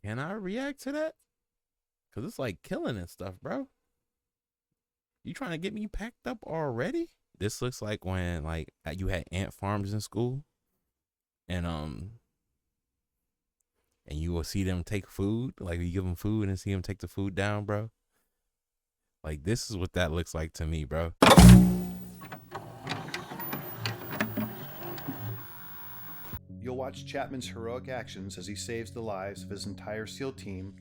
Can I react to that? Cause it's like killing and stuff, bro. You trying to get me packed up already? This looks like when like you had ant farms in school, and and you will see them take food. Like you give them food and see them take the food down, bro. Like this is what that looks like to me, bro. You'll watch Chapman's heroic actions as he saves the lives of his entire SEAL team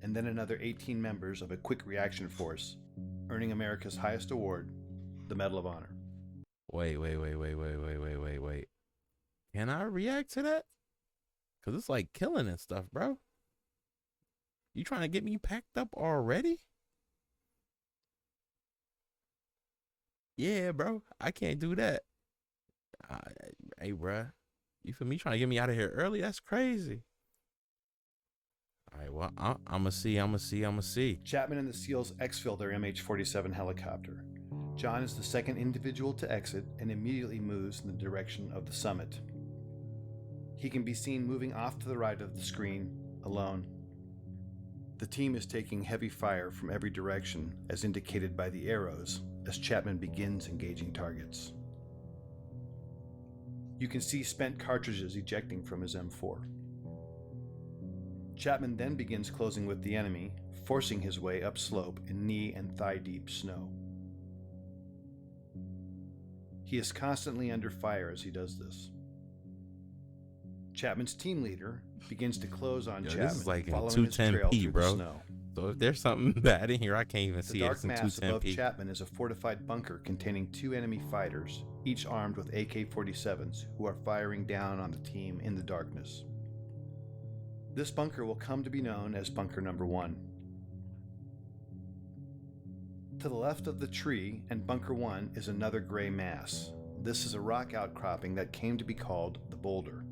and then another 18 members of a quick reaction force, earning America's highest award, the Medal of Honor. Wait. Can I react to that? Cause it's like killing and stuff, bro. You trying to get me packed up already? Yeah, bro. I can't do that. Uh, hey, bro. You feel me? Trying to get me out of here early? That's crazy. All right, well, I'm going to see. Chapman and the SEALs exfil their MH-47 helicopter. John is the second individual to exit and immediately moves in the direction of the summit. He can be seen moving off to the right of the screen, alone. The team is taking heavy fire from every direction, as indicated by the arrows, as Chapman begins engaging targets. You can see spent cartridges ejecting from his M4. Chapman then begins closing with the enemy, forcing his way upslope in knee and thigh-deep snow. He is constantly under fire as he does this. Chapman's team leader begins to close on Chapman, this is like in following his trail 210p, through bro. the snow. So if there's something bad in here, I can't even The see it. dark It's in mass above 210p. Chapman is a fortified bunker containing 2 enemy fighters, each armed with AK-47s, who are firing down on the team in the darkness. This bunker will come to be known as Bunker Number 1. To the left of the tree and Bunker 1 is another gray mass. This is a rock outcropping that came to be called the Boulder.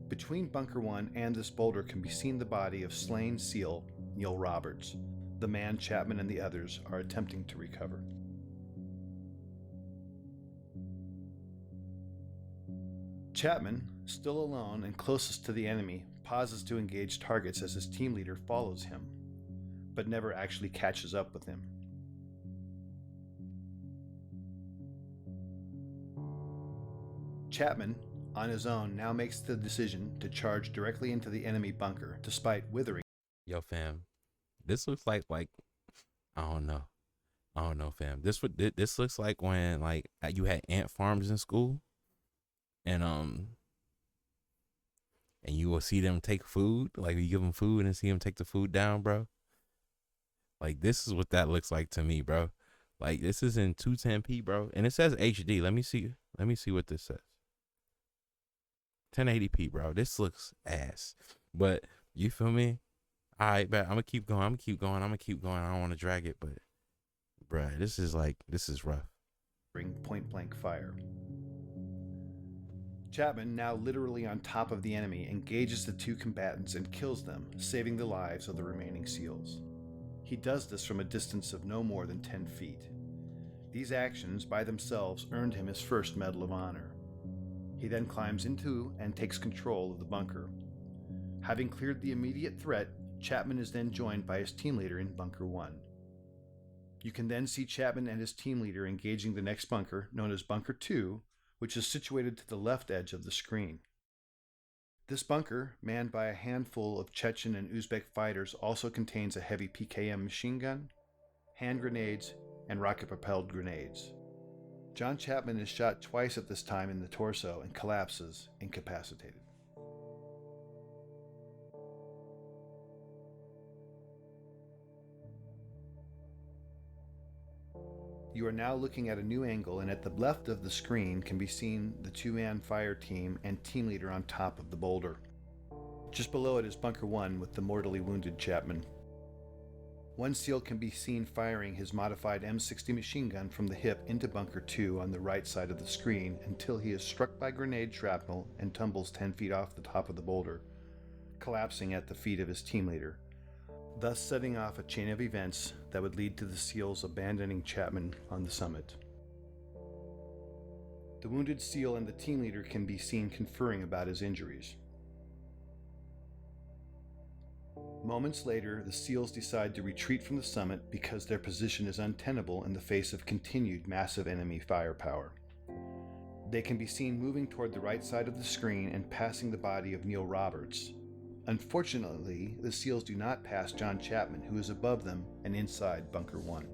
Between Bunker 1 and this boulder can be seen the body of slain SEAL Neil Roberts, the man Chapman and the others are attempting to recover. Chapman, still alone and closest to the enemy, pauses to engage targets as his team leader follows him, but never actually catches up with him. Chapman, on his own, now makes the decision to charge directly into the enemy bunker, despite withering. Yo, fam. This looks like I don't know. Fam. This looks like when like you had ant farms in school, and you will see them take food. Like you give them food and see them take the food down, bro. Like this is what that looks like to me, bro. Like this is in 210p, bro, and it says HD. Let me see what this says. 1080p, bro. This looks ass, but you feel me? All right, but I'm gonna keep going. I don't want to drag it, but bruh, this is rough. Point blank fire. Chapman, now literally on top of the enemy, engages the 2 combatants and kills them, saving the lives of the remaining SEALs. He does this from a distance of no more than 10 feet. These actions by themselves earned him his first Medal of Honor. He then climbs into and takes control of the bunker. Having cleared the immediate threat, Chapman is then joined by his team leader in Bunker 1. You can then see Chapman and his team leader engaging the next bunker, known as Bunker 2, which is situated to the left edge of the screen. This bunker, manned by a handful of Chechen and Uzbek fighters, also contains a heavy PKM machine gun, hand grenades, and rocket-propelled grenades. John Chapman is shot twice at this time in the torso and collapses, incapacitated. You are now looking at a new angle, and at the left of the screen can be seen the 2-man fire team and team leader on top of the boulder. Just below it is Bunker 1 with the mortally wounded Chapman. One SEAL can be seen firing his modified M60 machine gun from the hip into Bunker 2 on the right side of the screen until he is struck by grenade shrapnel and tumbles 10 feet off the top of the boulder, collapsing at the feet of his team leader, thus setting off a chain of events that would lead to the SEALs abandoning Chapman on the summit. The wounded SEAL and the team leader can be seen conferring about his injuries. Moments later, the SEALs decide to retreat from the summit because their position is untenable in the face of continued massive enemy firepower. They can be seen moving toward the right side of the screen and passing the body of Neil Roberts. Unfortunately, the SEALs do not pass John Chapman, who is above them and inside Bunker 1.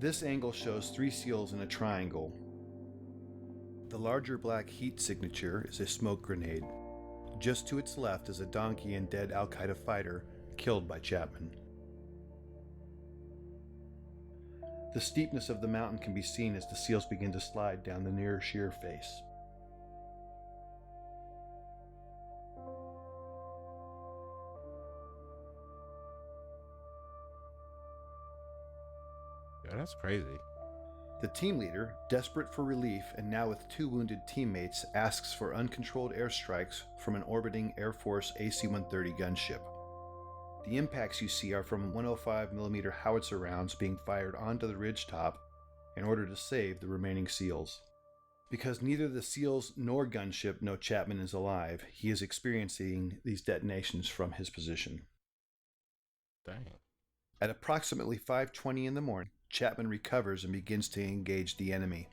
This angle shows 3 SEALs in a triangle. The larger black heat signature is a smoke grenade. Just to its left is a donkey and dead Al-Qaeda fighter killed by Chapman. The steepness of the mountain can be seen as the SEALs begin to slide down the near sheer face. Yo, that's crazy. The team leader, desperate for relief and now with 2 wounded teammates, asks for uncontrolled airstrikes from an orbiting Air Force AC-130 gunship. The impacts you see are from 105mm howitzer rounds being fired onto the ridgetop in order to save the remaining SEALs. Because neither the SEALs nor gunship know Chapman is alive, he is experiencing these detonations from his position. Dang. At approximately 5:20 in the morning, Chapman recovers and begins to engage the enemy.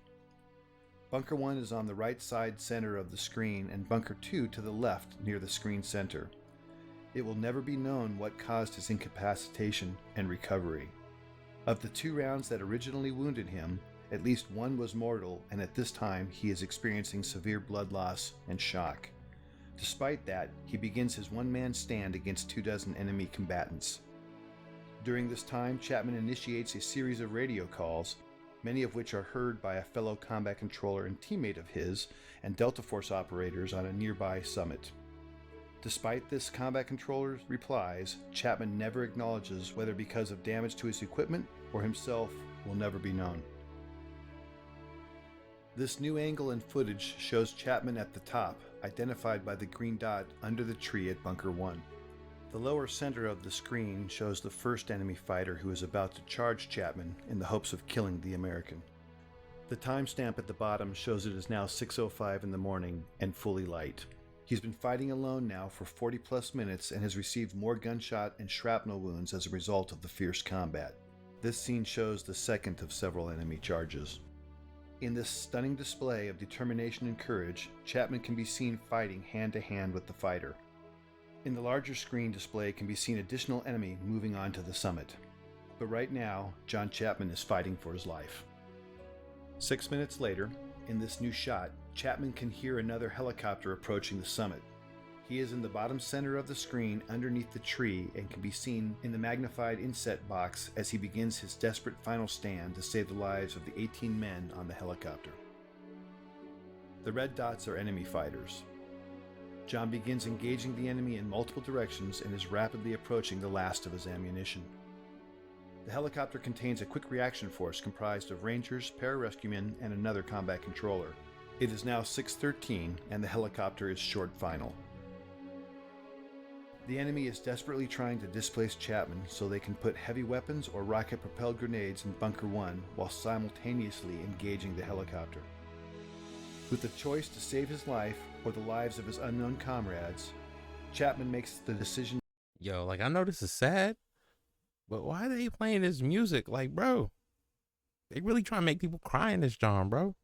Bunker 1 is on the right side center of the screen and Bunker 2 to the left near the screen center. It will never be known what caused his incapacitation and recovery. Of the 2 rounds that originally wounded him, at least 1 was mortal, and at this time he is experiencing severe blood loss and shock. Despite that, he begins his one-man stand against 24 enemy combatants. During this time, Chapman initiates a series of radio calls, many of which are heard by a fellow combat controller and teammate of his and Delta Force operators on a nearby summit. Despite this combat controller's replies, Chapman never acknowledges whether because of damage to his equipment or himself will never be known. This new angle and footage shows Chapman at the top, identified by the green dot under the tree at Bunker 1. The lower center of the screen shows the first enemy fighter who is about to charge Chapman in the hopes of killing the American. The timestamp at the bottom shows it is now 6:05 in the morning and fully light. He's been fighting alone now for 40 plus minutes and has received more gunshot and shrapnel wounds as a result of the fierce combat. This scene shows the second of several enemy charges. In this stunning display of determination and courage, Chapman can be seen fighting hand to hand with the fighter. In the larger screen display can be seen additional enemy moving on to the summit. But right now, John Chapman is fighting for his life. 6 minutes later, in this new shot, Chapman can hear another helicopter approaching the summit. He is in the bottom center of the screen underneath the tree and can be seen in the magnified inset box as he begins his desperate final stand to save the lives of the 18 men on the helicopter. The red dots are enemy fighters. John begins engaging the enemy in multiple directions and is rapidly approaching the last of his ammunition. The helicopter contains a quick reaction force comprised of Rangers, pararescuemen, and another combat controller. It is now 6:13 and the helicopter is short final. The enemy is desperately trying to displace Chapman so they can put heavy weapons or rocket-propelled grenades in Bunker 1 while simultaneously engaging the helicopter. With the choice to save his life or the lives of his unknown comrades, Chapman makes the decision. Yo, like, I know this is sad, but why are they playing this music? Like, bro, they really trying to make people cry in this genre, bro.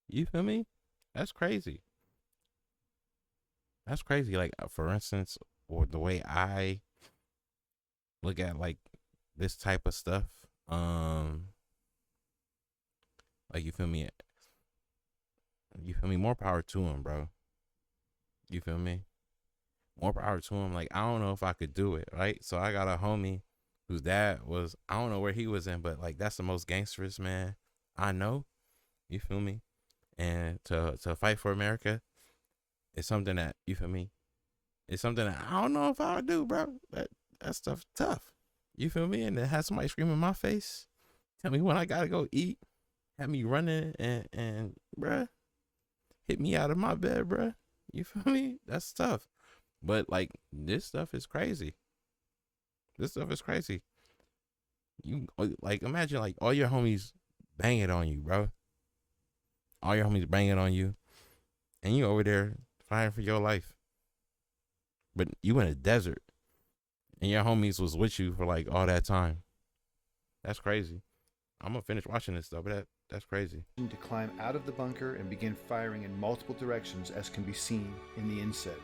You feel me? That's crazy. That's crazy. Like, for instance, or the way I look at, like, this type of stuff, like, you feel me? More power to him, bro. You feel me? More power to him. Like, I don't know if I could do it, right? So I got a homie whose dad was, I don't know where he was in, but, like, that's the most gangsterous man I know. You feel me? And to fight for America is something that, you feel me? It's something that I don't know if I would do, bro. That stuff tough. You feel me? And then have somebody scream in my face, tell me when I gotta go eat, have me running and bruh, hit me out of my bed, bruh. You feel me? That's tough. But, like, this stuff is crazy. This stuff is crazy. You, like, imagine, like, all your homies banging on you, bro. All your homies banging on you. and you over there fighting for your life. But you in a desert, and your homies was with you for like all that time. That's crazy. I'm gonna finish watching this though, but that's crazy. To climb out of the bunker and begin firing in multiple directions, as can be seen in the inset.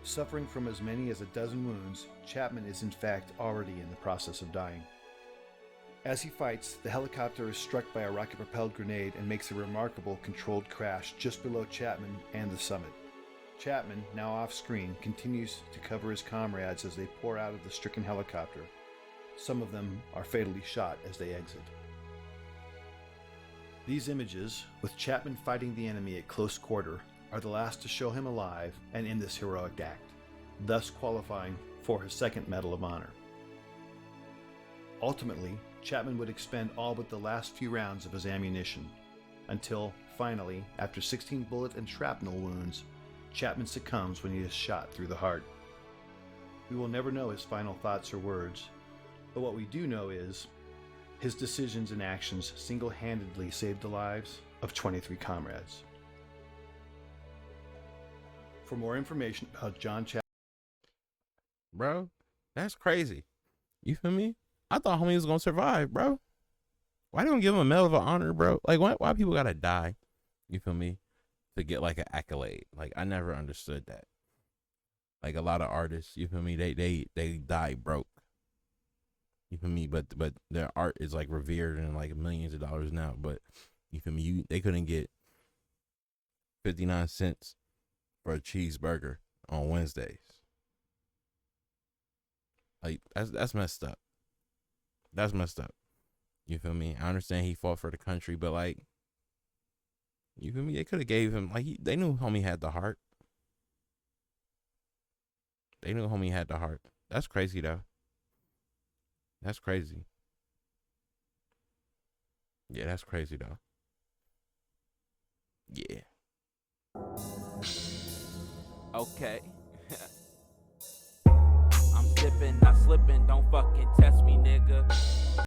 Suffering from as many as a dozen wounds, Chapman is in fact already in the process of dying. As he fights, the helicopter is struck by a rocket-propelled grenade and makes a remarkable controlled crash just below Chapman and the summit. Chapman, now off-screen, continues to cover his comrades as they pour out of the stricken helicopter. Some of them are fatally shot as they exit. These images, with Chapman fighting the enemy at close quarter, are the last to show him alive and in this heroic act, thus qualifying for his second Medal of Honor. Ultimately, Chapman would expend all but the last few rounds of his ammunition, until, finally, after 16 bullet and shrapnel wounds, Chapman succumbs when he is shot through the heart. We will never know his final thoughts or words, but what we do know is his decisions and actions single-handedly saved the lives of 23 comrades. For more information about John Chapman, Bro, that's crazy. You feel me? I thought homie was gonna survive, bro. Why don't give him a Medal of Honor, bro? Like, why people gotta die? You feel me? To get like an accolade. Like, I never understood that. Like, a lot of artists, you feel me? They die broke. You feel me? But their art is like revered in like millions of dollars now. But you feel me? They couldn't get 59 cents for a cheeseburger on Wednesdays. Like, that's messed up. That's messed up. You feel me? I understand he fought for the country, but like, you feel me? They could have gave him, like, they knew homie had the heart. They knew homie had the heart. That's crazy though. That's crazy. Yeah, that's crazy though. Yeah. Okay. I'm dipping, not slipping, don't fucking test me, nigga.